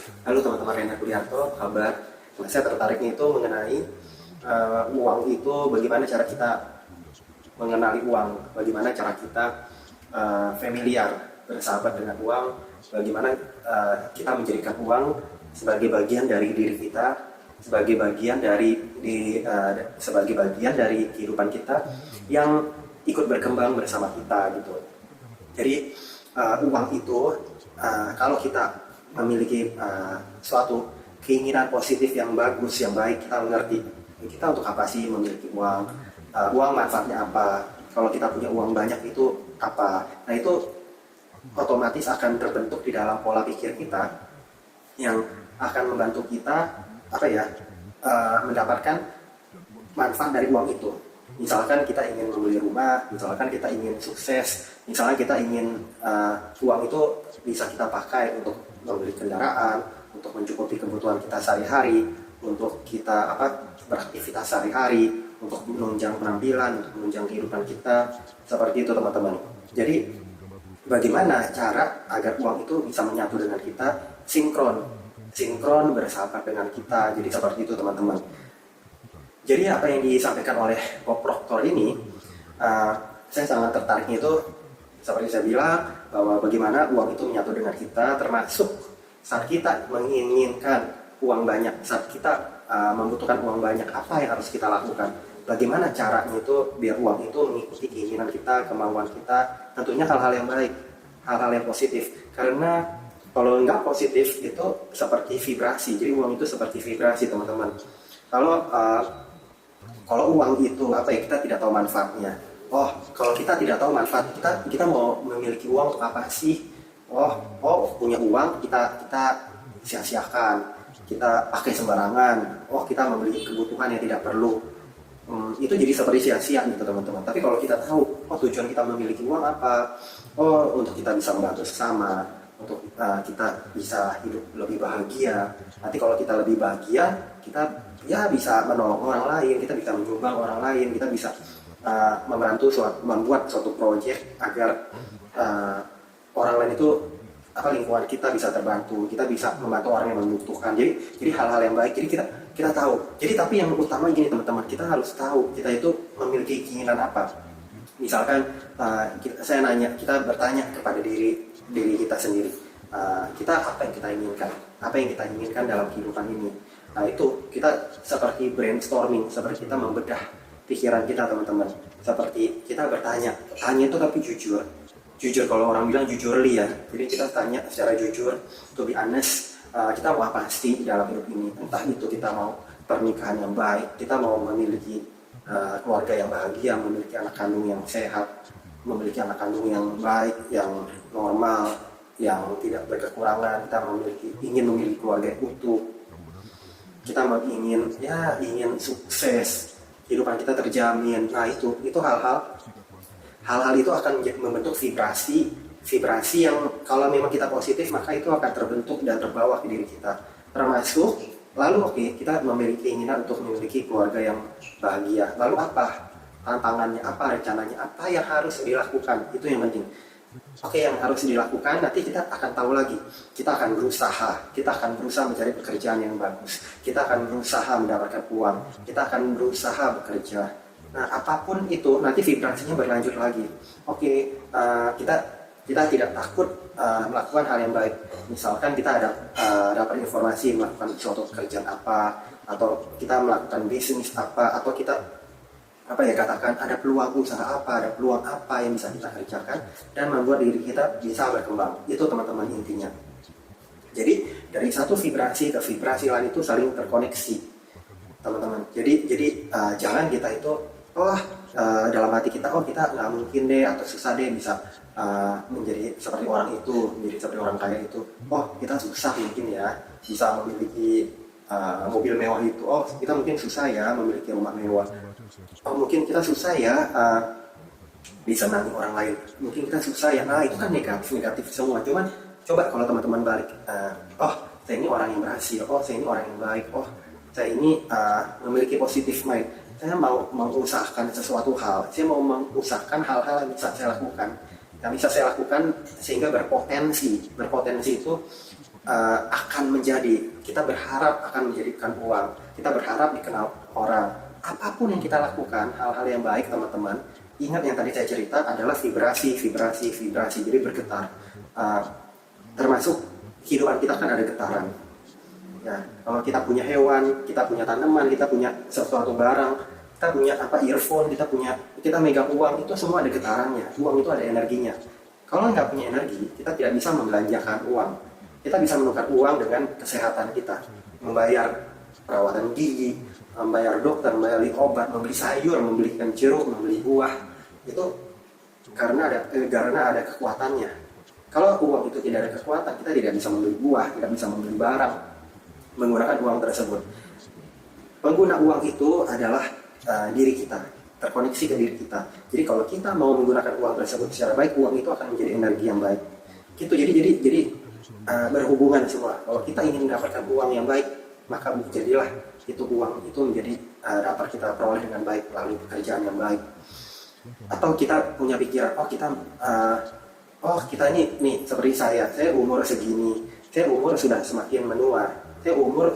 Halo teman-teman, Rena Kuliarto, kabar? Nah, saya tertariknya itu mengenai uang itu, bagaimana cara kita mengenali uang, bagaimana cara kita familiar, bersahabat dengan uang, bagaimana kita menjadikan uang sebagai bagian dari diri kita, sebagai bagian dari kehidupan kita yang ikut berkembang bersama kita gitu. Jadi uang itu kalau kita memiliki suatu keinginan positif yang bagus, yang baik, kita mengerti kita untuk apa sih memiliki uang, uang manfaatnya apa, kalau kita punya uang banyak itu apa. Nah itu otomatis akan terbentuk di dalam pola pikir kita yang akan membantu kita mendapatkan manfaat dari uang itu. Misalkan kita ingin membeli rumah, misalkan kita ingin sukses, misalnya kita ingin uang itu bisa kita pakai untuk membeli kendaraan, untuk mencukupi kebutuhan kita sehari-hari, untuk kita beraktivitas sehari-hari, untuk menunjang penampilan, untuk menunjang kehidupan kita, seperti itu teman-teman. Jadi bagaimana cara agar uang itu bisa menyatu dengan kita, sinkron bersahabat dengan kita, jadi seperti itu teman-teman. Jadi apa yang disampaikan oleh Bob Proctor ini, saya sangat tertariknya itu, seperti saya bilang, bahwa bagaimana uang itu menyatu dengan kita, termasuk saat kita menginginkan uang banyak, saat kita membutuhkan uang banyak, apa yang harus kita lakukan, bagaimana caranya itu biar uang itu mengikuti keinginan kita, kemauan kita, tentunya hal-hal yang baik, hal-hal yang positif. Karena kalau nggak positif itu seperti vibrasi, jadi uang itu seperti vibrasi teman-teman. Kalau uang itu kita tidak tahu manfaatnya. Kalau kita tidak tahu manfaat, kita mau memiliki uang untuk apa sih? Punya uang kita sia-siakan, kita pakai sembarangan. Kita membeli kebutuhan yang tidak perlu. Itu jadi seperti sia-sia gitu teman-teman. Tapi kalau kita tahu, tujuan kita memiliki uang apa? Untuk kita bisa membantu sesama, untuk kita bisa hidup lebih bahagia. Nanti kalau kita lebih bahagia, kita bisa menolong orang lain, kita bisa menyumbang orang lain, kita bisa membuat suatu proyek agar orang lain itu lingkungan kita bisa terbantu, kita bisa membantu orang yang membutuhkan. Jadi hal-hal yang baik. Jadi kita tahu. Jadi tapi yang utama gini teman-teman, kita harus tahu kita itu memiliki keinginan apa. Misalkan kita bertanya kepada diri kita sendiri, kita apa yang kita inginkan, apa yang kita inginkan dalam kehidupan ini. Nah itu kita seperti brainstorming, seperti kita membedah pikiran kita teman-teman, seperti kita tanya itu tapi jujur kalau orang bilang jujurly ya. Jadi kita tanya secara jujur, to be honest, kita mau apa sih dalam hidup ini. Entah itu kita mau pernikahan yang baik, kita mau memiliki keluarga yang bahagia, memiliki anak kandung yang sehat, memiliki anak kandung yang baik, yang normal, yang tidak berkekurangan. Kita ingin memiliki keluarga yang utuh, kita ingin sukses, kehidupan kita terjamin. Nah itu hal-hal itu akan membentuk vibrasi yang kalau memang kita positif, maka itu akan terbentuk dan terbawa ke diri kita. Termasuk lalu kita memiliki keinginan untuk memiliki keluarga yang bahagia. Lalu apa tantangannya, apa rencananya, apa yang harus dilakukan, itu yang penting. Yang harus dilakukan, nanti kita akan tahu lagi. Kita akan berusaha mencari pekerjaan yang bagus, kita akan berusaha mendapatkan uang, kita akan berusaha bekerja. Nah apapun itu nanti vibrasinya berlanjut lagi. Kita tidak takut melakukan hal yang baik. Misalkan kita dapat informasi melakukan suatu pekerjaan apa, atau kita melakukan bisnis apa, atau kita katakan ada peluang usaha apa, ada peluang apa yang bisa kita kerjakan dan membuat diri kita bisa berkembang. Itu teman-teman intinya. Jadi dari satu vibrasi ke vibrasi lain itu saling terkoneksi teman-teman. Jadi jangan kita itu dalam hati kita kita nggak mungkin deh, atau susah deh bisa menjadi seperti orang itu, menjadi seperti orang kaya itu. Kita susah mungkin ya bisa memiliki mobil mewah itu. Kita mungkin susah ya memiliki rumah mewah. Mungkin kita susah ya disenangi orang lain. Mungkin kita susah ya. Nah itu kan negatif semua. Cuman coba kalau teman-teman balik, saya ini orang yang berhasil, saya ini orang yang baik, saya ini memiliki positive mind. Saya mau mengusahakan sesuatu hal, saya mau mengusahakan hal-hal yang bisa saya lakukan, sehingga berpotensi itu akan akan menjadi, kita berharap akan menjadikan uang, kita berharap dikenal orang. Apapun yang kita lakukan, hal-hal yang baik teman-teman, ingat yang tadi saya cerita adalah vibrasi, jadi bergetar. Termasuk kehidupan kita kan ada getaran. Ya, kalau kita punya hewan, kita punya tanaman, kita punya sesuatu barang, kita punya earphone, kita megang uang, itu semua ada getarannya. Uang itu ada energinya. Kalau nggak punya energi, kita tidak bisa membelanjakan uang. Kita bisa menukar uang dengan kesehatan kita, membayar perawatan gigi, membayar dokter, membeli obat, membeli sayur, membeli jeruk, membeli buah. Itu karena ada kekuatannya. Kalau uang itu tidak ada kekuatan, kita tidak bisa membeli buah, tidak bisa membeli barang menggunakan uang tersebut. Pengguna uang itu adalah diri kita, terkoneksi ke diri kita. Jadi kalau kita mau menggunakan uang tersebut secara baik, uang itu akan menjadi energi yang baik. Gitu. Jadi berhubungan semua. Kalau kita ingin mendapatkan uang yang baik, maka jadilah itu uang itu menjadi dapat kita peroleh dengan baik melalui pekerjaan yang baik. Atau kita punya pikiran, kita ini seperti saya umur segini, saya umur sudah semakin menua, saya umur,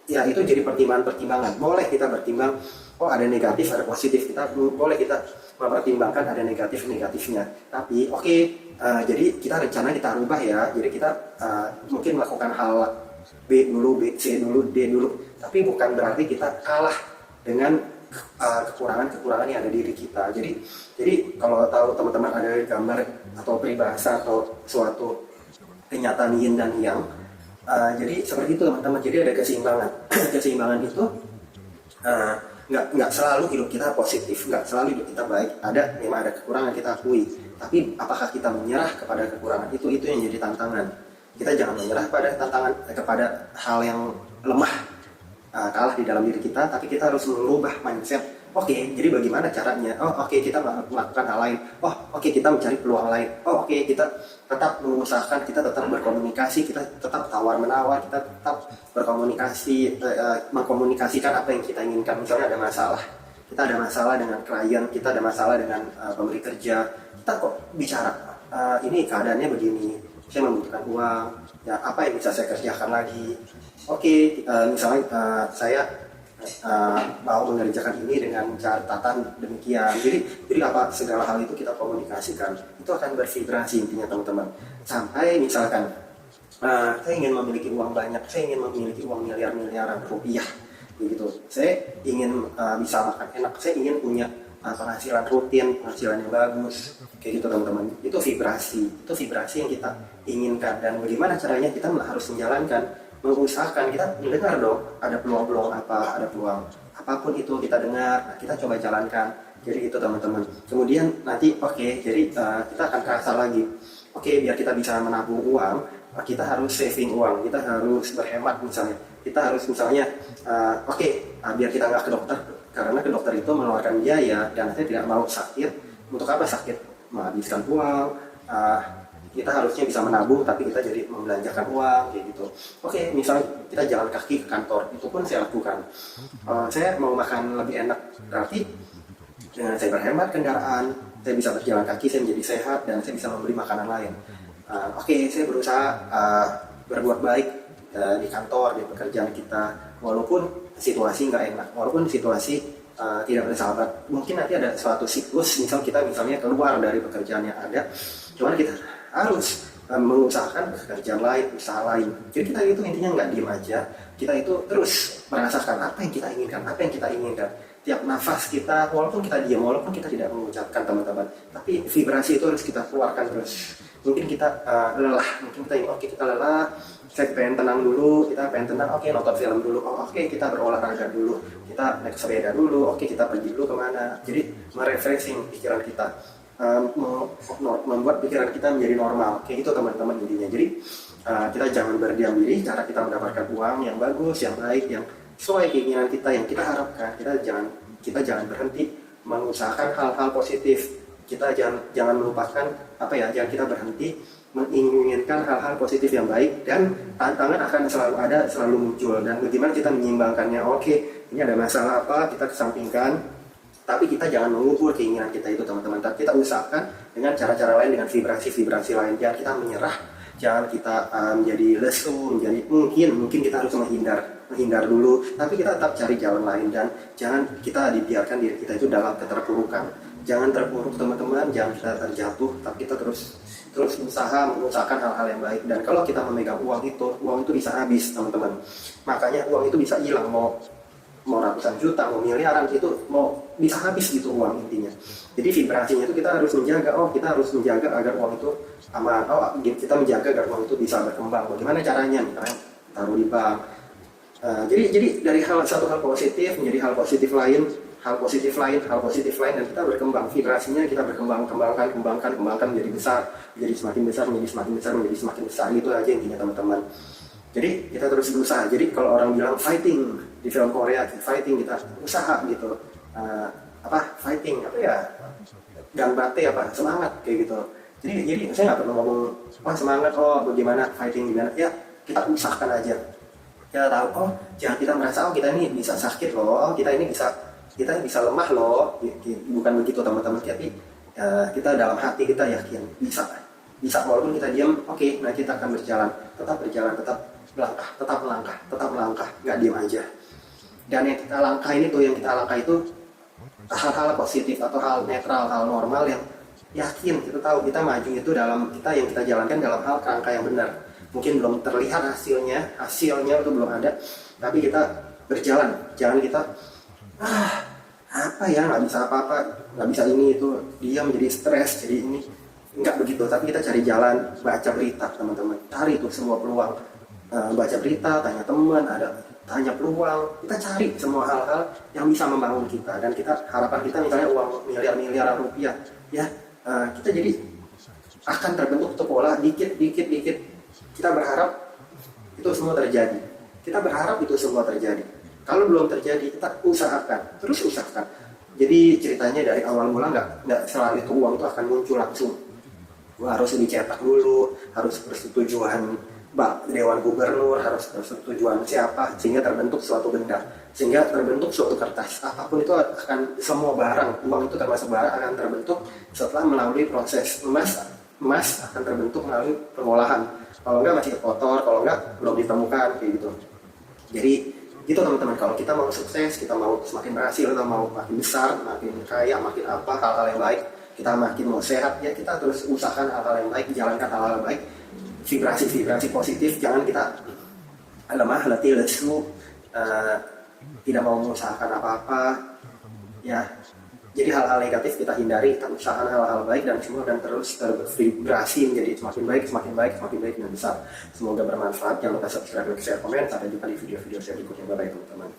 ya itu jadi pertimbangan. Boleh kita bertimbang, ada negatif, ada positif, boleh kita mempertimbangkan ada negatifnya. Tapi jadi kita rencana kita rubah ya, jadi kita mungkin melakukan hal B dulu, B, C dulu, D dulu, tapi bukan berarti kita kalah dengan kekurangan yang ada di diri kita. Jadi kalau tahu teman-teman ada gambar atau peribahasa atau suatu kenyataan yin dan yang, jadi seperti itu teman-teman. Jadi ada keseimbangan. Keseimbangan itu nggak selalu hidup kita positif, nggak selalu hidup kita baik. Memang ada kekurangan kita akui. Tapi apakah kita menyerah kepada kekurangan itu yang jadi tantangan. Kita jangan menyerah kepada hal yang lemah, kalah di dalam diri kita, tapi kita harus merubah mindset. Jadi bagaimana caranya? Kita melakukan hal lain. Kita mencari peluang lain. Kita tetap mengusahakan, kita tetap berkomunikasi, kita tetap tawar-menawar, kita tetap berkomunikasi, mengkomunikasikan apa yang kita inginkan. Misalnya ada masalah, kita ada masalah dengan klien, kita ada masalah dengan pemberi kerja, kita kok bicara, ini keadaannya begini, saya membutuhkan uang, ya apa yang bisa saya kerjakan lagi. Misalnya saya mau mengerjakan ini dengan catatan demikian. Jadi segala hal itu kita komunikasikan, itu akan bervibrasi intinya teman-teman. Sampai misalkan saya ingin memiliki uang banyak, saya ingin memiliki uang miliaran rupiah, begitu. Saya ingin bisa makan enak, saya ingin punya penghasilan rutin, penghasilan yang bagus, kayak gitu teman-teman. Itu vibrasi yang kita inginkan. Dan bagaimana caranya? Kita harus menjalankan, mengusahakan. Kita mendengar dong, ada peluang-peluang ada peluang apapun itu kita dengar, kita coba jalankan. Jadi itu teman-teman. Kemudian nanti jadi kita akan kerasa lagi. Biar kita bisa menabung uang, kita harus saving uang, kita harus berhemat misalnya. Kita harus misalnya biar kita nggak ke dokter, karena ke dokter itu mengeluarkan biaya dan saya tidak mau sakit. Untuk apa sakit? Menghabiskan uang. Kita harusnya bisa menabung, tapi kita jadi membelanjakan uang kayak gitu. Misalnya kita jalan kaki ke kantor, itu pun saya lakukan. Saya mau makan lebih enak, berarti dengan saya berhemat kendaraan, saya bisa berjalan kaki, saya menjadi sehat dan saya bisa membeli makanan lain. Saya berusaha berbuat baik di kantor, di pekerjaan kita, walaupun situasi nggak enak, walaupun situasi tidak bersahabat. Mungkin nanti ada suatu siklus, misalnya keluar dari pekerjaan yang ada, cuman kita harus mengusahakan pekerjaan lain, usaha lain. Jadi kita itu intinya nggak diem aja, kita itu terus merasakan apa yang kita inginkan. Tiap nafas kita, walaupun kita diam, walaupun kita tidak mengucapkan teman-teman, tapi vibrasi itu harus kita keluarkan terus. Mungkin kita lelah, mungkin kita lelah, saya pengen tenang dulu, nonton film dulu, kita berolahraga dulu, kita naik sepeda dulu, kita pergi dulu kemana. Jadi merefreshing pikiran kita, membuat pikiran kita menjadi normal, kayak gitu teman-teman intinya. Jadi kita jangan berdiam diri, cara kita mendapatkan uang yang bagus, yang baik, yang sesuai keinginan kita, yang kita harapkan. Kita jangan berhenti mengusahakan hal-hal positif. Kita jangan melupakan jangan kita berhenti menginginkan hal-hal positif yang baik, dan tantangan akan selalu ada, selalu muncul. Dan bagaimana kita menyeimbangkannya? Ini ada masalah apa, kita kesampingkan, tapi kita jangan mengubur keinginan kita itu teman-teman. Tapi kita usahakan dengan cara-cara lain, dengan vibrasi-vibrasi lain. Jangan kita menyerah, jangan kita menjadi lesu, menjadi mungkin kita harus menghindar dulu, tapi kita tetap cari jalan lain, dan jangan kita dibiarkan diri kita itu dalam keterpurukan. Jangan terpuruk teman-teman, jangan kita terjatuh, tapi kita terus mengusahakan hal-hal yang baik. Dan kalau kita memegang uang itu bisa habis teman-teman. Makanya uang itu bisa hilang, mau ratusan juta, mau miliaran, itu mau bisa habis gitu uang intinya. Jadi vibrasinya itu kita harus menjaga agar uang itu aman. Kita menjaga agar uang itu bisa berkembang. Bagaimana caranya? Misalnya taruh di bank. Jadi dari satu hal positif menjadi hal positif lain, dan kita berkembang, vibrasinya kita kembangkan menjadi besar, menjadi semakin besar, menjadi semakin besar. Itu aja intinya teman-teman. Jadi kita terus berusaha. Jadi kalau orang bilang fighting di film Korea, fighting, kita usaha gitu. Fighting ganbate semangat kayak gitu. Jadi saya nggak perlu ngomong semangat, bagaimana fighting gimana, ya kita usahakan aja. Kita tahu jangan kita merasa kita ini bisa sakit loh, kita ini bisa lemah loh, bukan begitu teman-teman. Tapi kita dalam hati kita yakin bisa walaupun kita diam, nah kita akan tetap berjalan, tetap melangkah, nggak diam aja. Dan yang kita langkah itu hal-hal positif atau hal netral, hal normal yang yakin kita tahu kita maju itu yang kita jalankan dalam hal kerangka yang benar. Mungkin belum terlihat hasilnya itu belum ada, tapi kita berjalan. Jangan kita nggak bisa apa-apa, nggak bisa ini itu, dia menjadi stres, jadi ini nggak begitu. Tapi kita cari jalan, baca berita teman-teman, cari itu semua peluang, baca berita, tanya teman, tanya peluang, kita cari semua hal-hal yang bisa membangun kita. Dan harapan kita misalnya uang miliaran rupiah, kita jadi akan terbentuk tuh pola dikit. Kita berharap itu semua terjadi. Kalau belum terjadi, kita terus usahakan. Jadi ceritanya dari awal mula nggak selalu itu uang itu akan muncul langsung. Harus dicetak dulu, harus persetujuan Dewan Gubernur, harus persetujuan siapa, sehingga terbentuk suatu benda, sehingga terbentuk suatu kertas. Apapun itu semua barang, uang itu termasuk barang, akan terbentuk setelah melalui proses. Emas akan terbentuk melalui pengolahan. Kalau enggak masih kotor, kalau enggak belum ditemukan kayak gitu. Jadi gitu teman-teman, kalau kita mau sukses, kita mau semakin berhasil, kita mau makin besar, makin kaya, makin hal-hal yang baik, kita makin mau sehat, ya kita terus usahakan hal-hal yang baik, jalankan hal-hal yang baik, vibrasi positif. Jangan kita lemah, letih, lesu, tidak mau mengusahakan apa-apa, ya. Jadi hal-hal negatif kita hindari, kita usahakan hal-hal baik dan terus bervibrasi menjadi semakin baik dan besar. Semoga bermanfaat. Jangan lupa subscribe, like, share, komen. Sampai jumpa di video-video saya berikutnya. Bye-bye teman-teman.